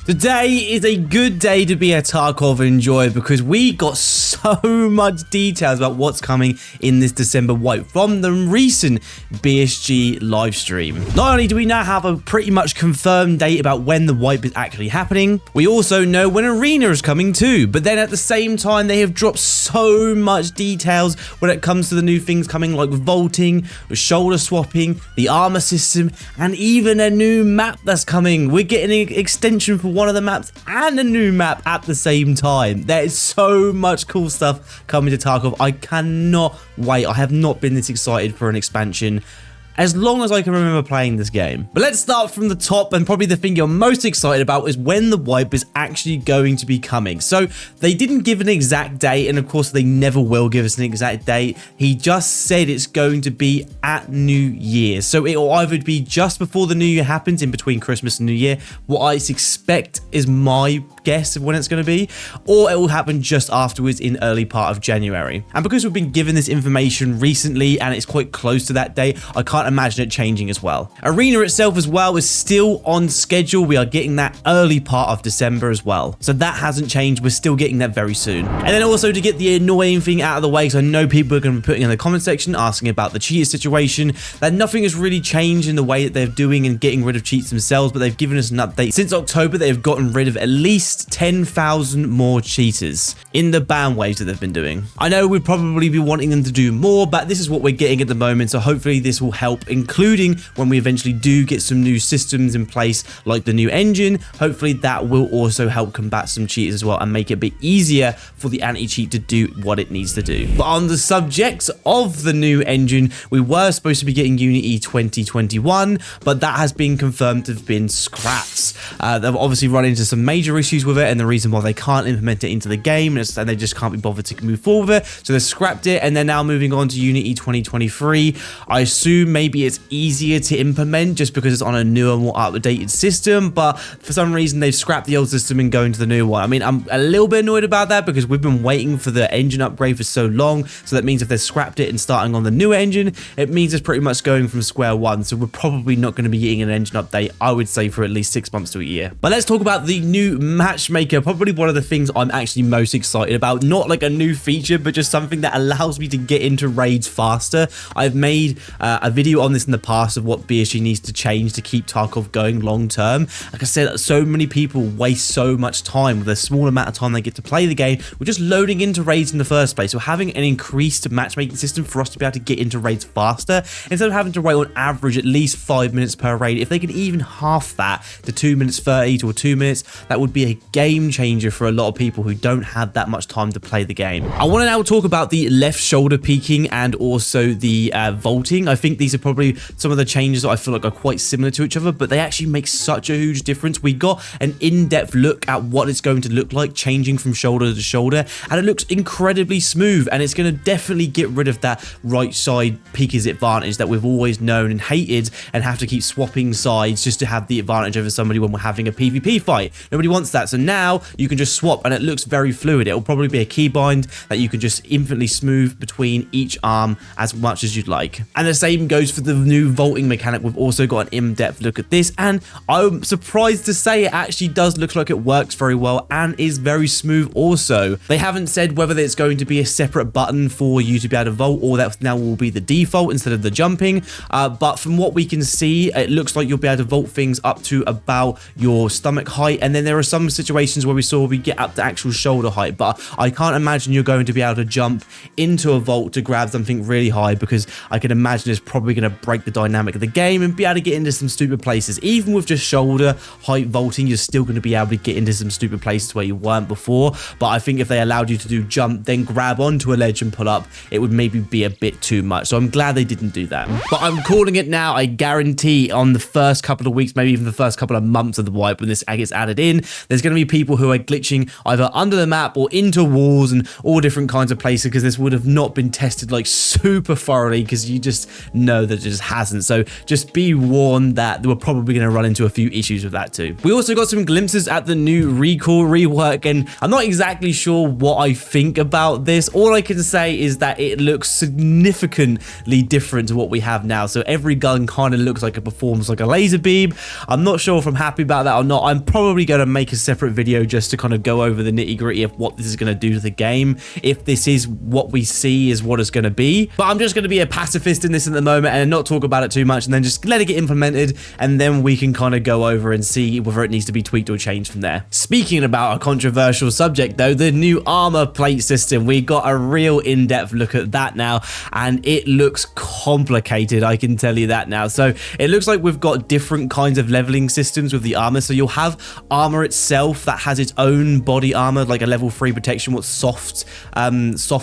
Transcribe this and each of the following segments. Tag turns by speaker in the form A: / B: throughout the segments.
A: Today is a good day to be a Tarkov enjoyer because we got so much details about what's coming in this December wipe from the recent BSG livestream. Not only do we now have a pretty much confirmed date about when the wipe is actually happening, we also know when Arena is coming too, but then at the same time they have dropped so much details when it comes to the new things coming like vaulting, shoulder swapping, the armor system, and even a new map that's coming. We're getting an extension for one of the maps and a new map at the same time. There is so much cool stuff coming to Tarkov. I cannot wait. I have not been this excited for an expansion as long as I can remember playing this game. But let's start from the top, and probably the thing you're most excited about is when the wipe is actually going to be coming. So they didn't give an exact date, and of course they never will give us an exact date. He just said it's going to be at New Year. So it will either be just before the New Year happens, in between Christmas and New Year, what I expect is my guess of when it's going to be, or it will happen just afterwards in early part of January. And because we've been given this information recently and it's quite close to that date, I can't imagine it changing as well. Arena itself as well is still on schedule. We are getting that early part of December as well. So that hasn't changed. We're still getting that very soon. And then also to get the annoying thing out of the way, because I know people are going to be putting in the comment section asking about the cheater situation, that nothing has really changed in the way that they're doing and getting rid of cheats themselves, but they've given us an update. Since October, they've gotten rid of at least 10,000 more cheaters in the ban waves that they've been doing. I know we'd probably be wanting them to do more, but this is what we're getting at the moment, so hopefully this will help, including when we eventually do get some new systems in place like the new engine. Hopefully that will also help combat some cheaters as well and make it a bit easier for the anti-cheat to do what it needs to do. But on the subject of the new engine, we were supposed to be getting Unity 2021, but that has been confirmed to have been scrapped. They've obviously run into some major issues with it, and the reason why they can't implement it into the game is that they just can't be bothered to move forward with it, so they scrapped it, and they're now moving on to Unity 2023. I assume maybe it's easier to implement just because it's on a newer, more updated system, but for some reason they've scrapped the old system and going to the new one. I mean, I'm a little bit annoyed about that because we've been waiting for the engine upgrade for so long, so that means if they've scrapped it and starting on the new engine, it means it's pretty much going from square one, so we're probably not going to be getting an engine update, I would say, for at least 6 months to a year. But let's talk about the new matchmaker, probably one of the things I'm actually most excited about. Not like a new feature, but just something that allows me to get into raids faster. I've made a video on this in the past of what BSG needs to change to keep Tarkov going long term. Like I said, so many people waste so much time with a small amount of time they get to play the game. We're just loading into raids in the first place. So having an increased matchmaking system for us to be able to get into raids faster, instead of having to wait on average at least 5 minutes per raid, if they could even half that to 2 minutes 30 to 2 minutes, that would be a game changer for a lot of people who don't have that much time to play the game. I want to now talk about the left shoulder peeking and also the vaulting. I think these are probably some of the changes that I feel like are quite similar to each other, but they actually make such a huge difference. We got an in-depth look at what it's going to look like changing from shoulder to shoulder, and it looks incredibly smooth, and it's going to definitely get rid of that right side peekers advantage that we've always known and hated, and have to keep swapping sides just to have the advantage over somebody when we're having a PvP fight. Nobody wants that, so now you can just swap and it looks very fluid. It'll probably be a keybind that you can just infinitely smooth between each arm as much as you'd like. And the same goes for the new vaulting mechanic. We've also got an in-depth look at this, and I'm surprised to say it actually does look like it works very well and is very smooth also. They haven't said whether it's going to be a separate button for you to be able to vault, or that now will be the default instead of the jumping, but from what we can see, it looks like you'll be able to vault things up to about your stomach height, and then there are some situations where we saw we get up to actual shoulder height, but I can't imagine you're going to be able to jump into a vault to grab something really high, because I can imagine it's probably going to break the dynamic of the game and be able to get into some stupid places. Even with just shoulder height vaulting, you're still going to be able to get into some stupid places where you weren't before, but I think if they allowed you to do jump then grab onto a ledge and pull up, it would maybe be a bit too much, so I'm glad they didn't do that. But I'm calling it now. I guarantee on the first couple of weeks, maybe even the first couple of months of the wipe, when this gets added in, there's going to be people who are glitching either under the map or into walls and all different kinds of places, because this would have not been tested like super thoroughly, because you just know know that it just hasn't. So just be warned that we're probably going to run into a few issues with that too. We also got some glimpses at the new Recore rework, and I'm not exactly sure what I think about this. All I can say is that it looks significantly different to what we have now. So every gun kind of looks like it performs like a laser beam. I'm not sure if I'm happy about that or not. I'm probably going to make a separate video just to kind of go over the nitty gritty of what this is going to do to the game, if this is what we see is what it's going to be. But I'm just going to be a pacifist in this at the moment and not talk about it too much, and then just let it get implemented, and then we can kind of go over and see whether it needs to be tweaked or changed from there. Speaking about a controversial subject though, the new armor plate system, we got a real in-depth look at that now, and it looks complicated, I can tell you that now. So it looks like we've got different kinds of leveling systems with the armor. So you'll have armor itself that has its own body armor, like a level 3 protection, what's soft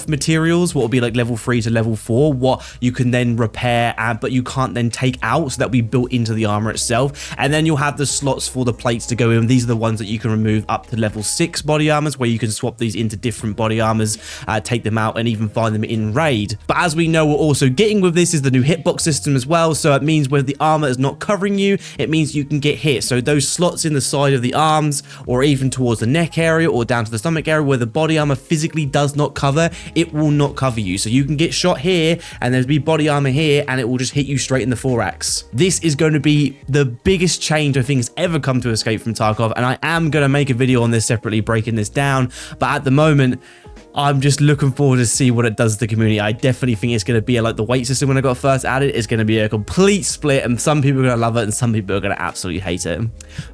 A: materials, what will be like level 3 to level 4, what you can then repair, but you can't then take out, so that we built into the armor itself. And then you'll have the slots for the plates to go in. These are the ones that you can remove up to level 6 body armors, where you can swap these into different body armors, take them out, and even find them in raid. But as we know, we're also getting with this is the new hitbox system as well. So it means where the armor is not covering you, it means you can get hit. So those slots in the side of the arms, or even towards the neck area or down to the stomach area where the body armor physically does not cover, it will not cover you. So you can get shot here and there's be body armor here, and it will just hit you straight in the thorax. This is going to be the biggest change I think has ever come to Escape from Tarkov, and I am going to make a video on this separately, breaking this down. But at the moment, I'm just looking forward to see what it does to the community. I definitely think it's going to be like the weight system when I got first added. It's going to be a complete split, and some people are going to love it and some people are going to absolutely hate it.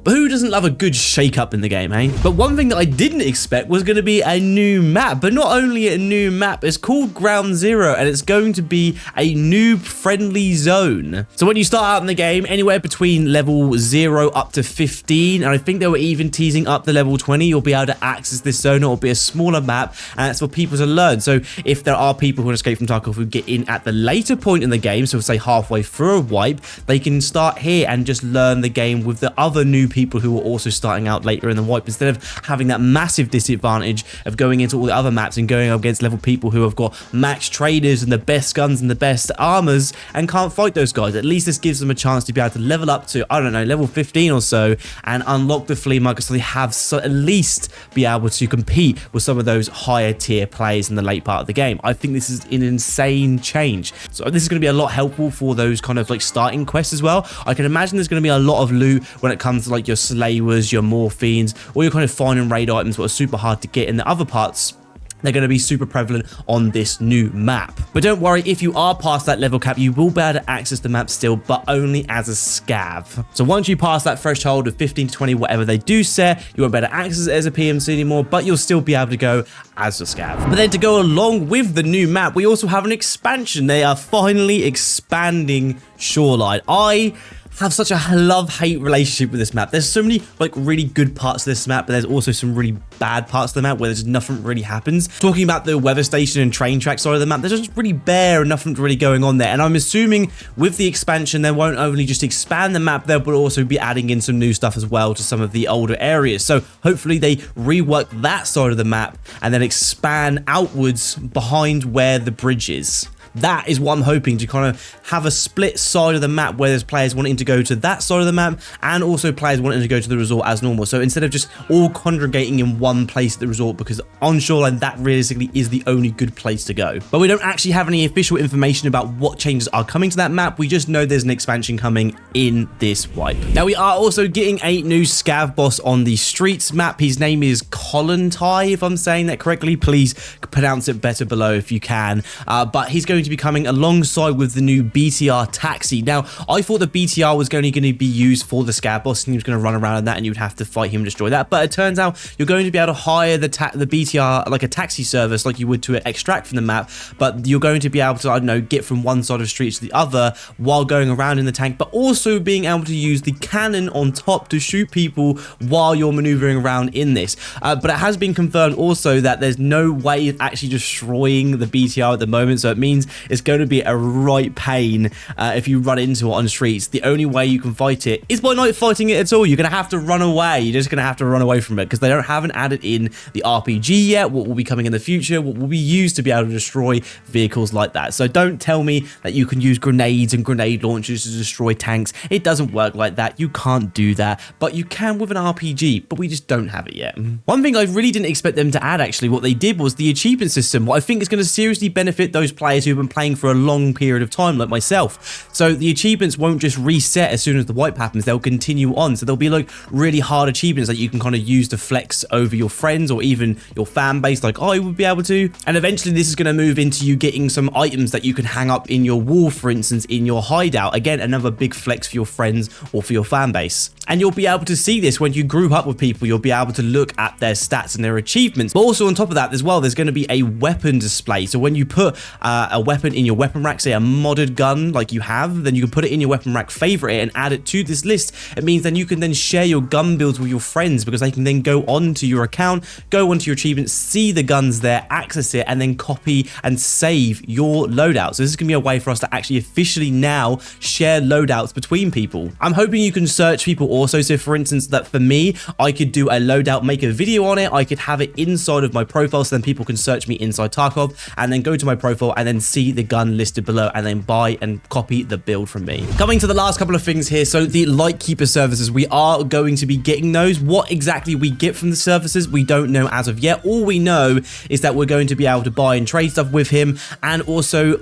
A: But who doesn't love a good shake-up in the game, eh? But one thing that I didn't expect was going to be a new map. But not only a new map, it's called Ground Zero, and it's going to be a noob-friendly zone. So when you start out in the game, anywhere between level 0 up to 15, and I think they were even teasing up the level 20, you'll be able to access this zone. It'll be a smaller map, and it's for people to learn. So if there are people who escape from Tarkov who get in at the later point in the game, so say halfway through a wipe, they can start here and just learn the game with the other new people who are also starting out later in the wipe, instead of having that massive disadvantage of going into all the other maps and going up against level people who have got max traders and the best guns and the best armors and can't fight those guys. At least this gives them a chance to be able to level up to, I don't know, level 15 or so, and unlock the flea market, so they have at least be able to compete with some of those higher tier players in the late part of the game. I think this is an insane change. So this is going to be a lot helpful for those kind of like starting quests as well. I can imagine there's going to be a lot of loot when it comes to like your slavers, your morphines, or your kind of find and raid items that are super hard to get in the other parts. They're going to be super prevalent on this new map. But don't worry, if you are past that level cap, you will be able to access the map still, but only as a scav. So once you pass that threshold of 15 to 20, whatever they do set, you won't be able to access it as a PMC anymore, but you'll still be able to go as a scav. But then to go along with the new map, we also have an expansion. They are finally expanding Shoreline. I have such a love-hate relationship with this map. There's so many like really good parts of this map, but there's also some really bad parts of the map where there's nothing really happens. Talking about the weather station and train track side of the map, there's just really bare and nothing really going on there. And I'm assuming with the expansion, they won't only just expand the map there, but also be adding in some new stuff as well to some of the older areas. So hopefully they rework that side of the map and then expand outwards behind where the bridge is. That is what I'm hoping, to kind of have a split side of the map where there's players wanting to go to that side of the map and also players wanting to go to the resort as normal. So instead of just all congregating in one place at the resort, because on Shoreline that realistically is the only good place to go. But we don't actually have any official information about what changes are coming to that map. We just know there's an expansion coming in this wipe. Now we are also getting a new scav boss on the streets map. His name is Colontai, if I'm saying that correctly. Please pronounce it better below if you can. But he's going to be coming alongside with the new BTR taxi. Now, I thought the BTR was only going to be used for the scav boss, and he was going to run around in that, and you'd have to fight him and destroy that. But it turns out you're going to be able to hire the BTR like a taxi service, like you would to extract from the map. But you're going to be able to, I don't know, get from one side of the street to the other while going around in the tank, but also being able to use the cannon on top to shoot people while you're maneuvering around in this. but it has been confirmed also that there's no way of actually destroying the BTR at the moment, so it means it's going to be a right pain if you run into it on the streets. The only way you can fight it is by not fighting it at all. You're going to have to run away. You're just going to have to run away from it because they haven't added in the RPG yet, what will be coming in the future, what will be used to be able to destroy vehicles like that. So don't tell me that you can use grenades and grenade launchers to destroy tanks. It doesn't work like that. You can't do that, but you can with an RPG, but we just don't have it yet. One thing I really didn't expect them to add, actually, what they did was the achievement system. What I think is going to seriously benefit those players who've been playing for a long period of time, like myself. So the achievements won't just reset as soon as the wipe happens. They'll continue on. So there'll be like really hard achievements that you can kind of use to flex over your friends or even your fan base, like I would be able to. And eventually this is going to move into you getting some items that you can hang up in your wall, for instance, in your hideout. Again, another big flex for your friends or for your fan base. And you'll be able to see this when you group up with people. You'll be able to look at their stats and their achievements. But also on top of that as well, there's going to be a weapon display. So when you put a weapon in your weapon rack, say a modded gun like you have, then you can put it in your weapon rack, favorite it, and add it to this list. It means then you can then share your gun builds with your friends because they can then go onto your account, go onto your achievements, see the guns there, access it, and then copy and save your loadout. So this is going to be a way for us to actually officially now share loadouts between people. I'm hoping you can search people also. So for instance, that for me, I could do a loadout, make a video on it. I could have it inside of my profile so then people can search me inside Tarkov and then go to my profile and then see the gun listed below and then buy and copy the build from me. Coming to the last couple of things here. So the Lightkeeper services, we are going to be getting those. What exactly we get from the services, we don't know as of yet. All we know is that we're going to be able to buy and trade stuff with him. And also,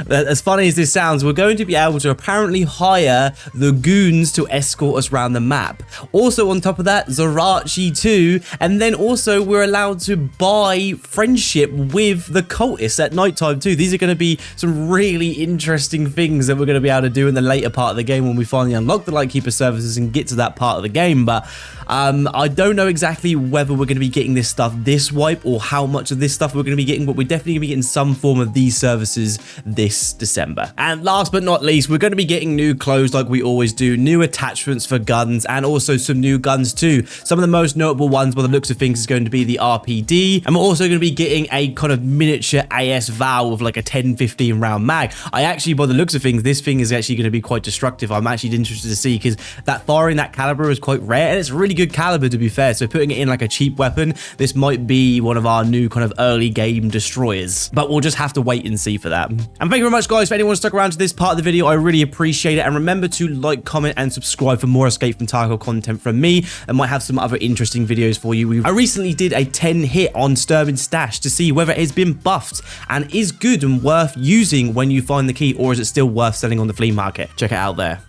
A: as funny as this sounds, we're going to be able to apparently hire the goons to escort us around the map. Also on top of that, Zarachi too. And then also we're allowed to buy friendship with the cultists at nighttime too. These are going to be some really interesting things that we're going to be able to do in the later part of the game when we finally unlock the Lightkeeper services and get to that part of the game. But I don't know exactly whether we're going to be getting this stuff this wipe or how much of this stuff we're going to be getting, but we're definitely going to be getting some form of these services this December. And last but not least, we're going to be getting new clothes like we always do, new attachments for guns, and also some new guns too. Some of the most notable ones by the looks of things is going to be the RPD, and we're also going to be getting a kind of miniature AS Val with like a 10-15 round mag. I actually, by the looks of things, this thing is actually going to be quite destructive. I'm actually interested to see because that firing that caliber is quite rare and it's really good caliber, to be fair. So putting it in like a cheap weapon, this might be one of our new kind of early game destroyers, but we'll just have to wait and see for that. And thank you very much, guys, for anyone stuck around to this part of the video. I really appreciate it. And remember to like, comment, and subscribe for more Escape from Tarkov content from me. I might have some other interesting videos for you. I recently did a 10 hit on Sturban Stash to see whether it has been buffed and is good and worth using when you find the key, or is it still worth selling on the flea market. Check it out there.